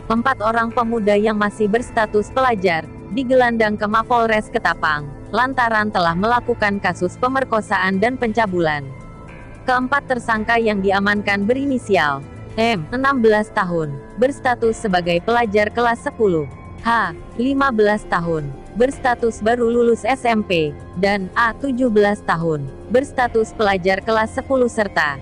4 orang pemuda yang masih berstatus pelajar, digelandang ke Mapolres Ketapang, lantaran telah melakukan kasus pemerkosaan dan pencabulan. Keempat tersangka yang diamankan berinisial M, 16 tahun, berstatus sebagai pelajar kelas 10, H, 15 tahun, berstatus baru lulus SMP, dan A, 17 tahun, berstatus pelajar kelas 10 serta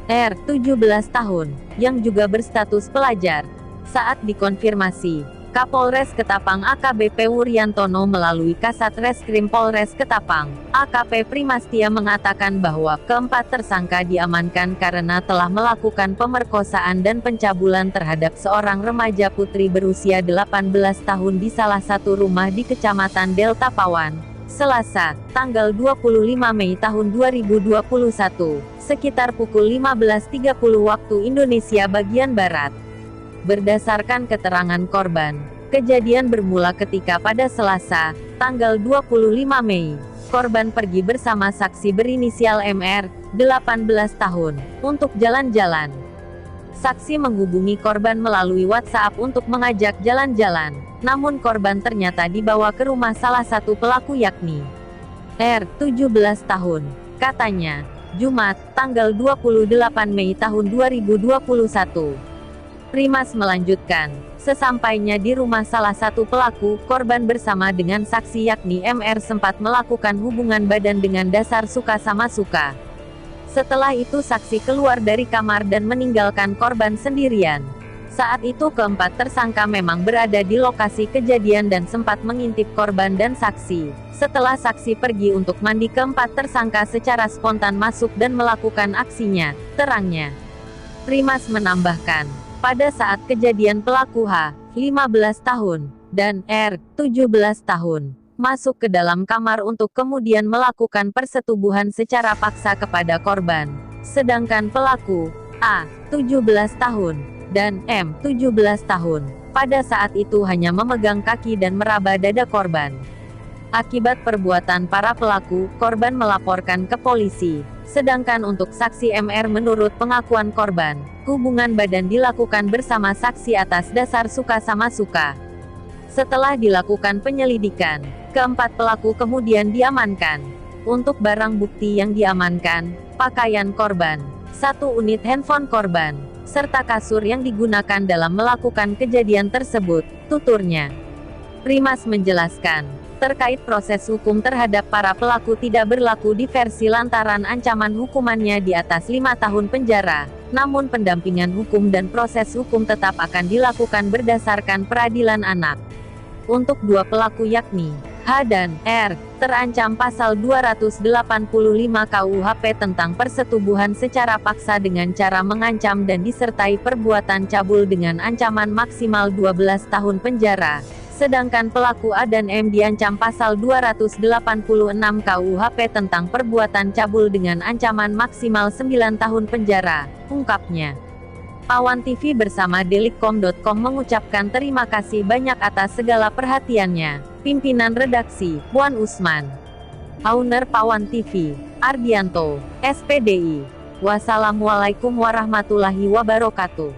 R, 17 tahun, yang juga berstatus pelajar. Saat dikonfirmasi, Kapolres Ketapang AKBP Wuryantono melalui Kasat Reskrim Polres Ketapang, AKP Primastia mengatakan bahwa keempat tersangka diamankan karena telah melakukan pemerkosaan dan pencabulan terhadap seorang remaja putri berusia 18 tahun di salah satu rumah di Kecamatan Delta Pawan, Selasa, tanggal 25 Mei tahun 2021, sekitar pukul 15.30 waktu Indonesia bagian Barat. Berdasarkan keterangan korban, kejadian bermula ketika pada Selasa, tanggal 25 Mei, korban pergi bersama saksi berinisial MR, 18 tahun, untuk jalan-jalan. Saksi menghubungi korban melalui WhatsApp untuk mengajak jalan-jalan, namun korban ternyata dibawa ke rumah salah satu pelaku yakni R, 17 tahun, katanya, Jumat, tanggal 28 Mei tahun 2021. Primas melanjutkan, sesampainya di rumah salah satu pelaku, korban bersama dengan saksi yakni MR sempat melakukan hubungan badan dengan dasar suka sama suka. Setelah itu saksi keluar dari kamar dan meninggalkan korban sendirian. Saat itu keempat tersangka memang berada di lokasi kejadian dan sempat mengintip korban dan saksi. Setelah saksi pergi untuk mandi, keempat tersangka secara spontan masuk dan melakukan aksinya, terangnya. Primas menambahkan, pada saat kejadian pelaku H, 15 tahun, dan R, 17 tahun, masuk ke dalam kamar untuk kemudian melakukan persetubuhan secara paksa kepada korban. Sedangkan pelaku A, 17 tahun, dan M, 17 tahun, pada saat itu hanya memegang kaki dan meraba dada korban. Akibat perbuatan para pelaku, korban melaporkan ke polisi. Sedangkan untuk saksi MR menurut pengakuan korban, hubungan badan dilakukan bersama saksi atas dasar suka sama suka. Setelah dilakukan penyelidikan, keempat pelaku kemudian diamankan. Untuk barang bukti yang diamankan, pakaian korban, 1 unit handphone korban, serta kasur yang digunakan dalam melakukan kejadian tersebut, tuturnya. Primas menjelaskan, terkait proses hukum terhadap para pelaku tidak berlaku diversi lantaran ancaman hukumannya di atas 5 tahun penjara, namun pendampingan hukum dan proses hukum tetap akan dilakukan berdasarkan peradilan anak. Untuk 2 pelaku yakni H dan R, terancam pasal 285 KUHP tentang persetubuhan secara paksa dengan cara mengancam dan disertai perbuatan cabul dengan ancaman maksimal 12 tahun penjara. Sedangkan pelaku A dan M diancam pasal 286 KUHP tentang perbuatan cabul dengan ancaman maksimal 9 tahun penjara, ungkapnya. Pawan TV bersama Delikcom.com mengucapkan terima kasih banyak atas segala perhatiannya. Pimpinan Redaksi, Wan Usman. Owner Pawan TV, Ardianto, SPDI. Wassalamualaikum warahmatullahi wabarakatuh.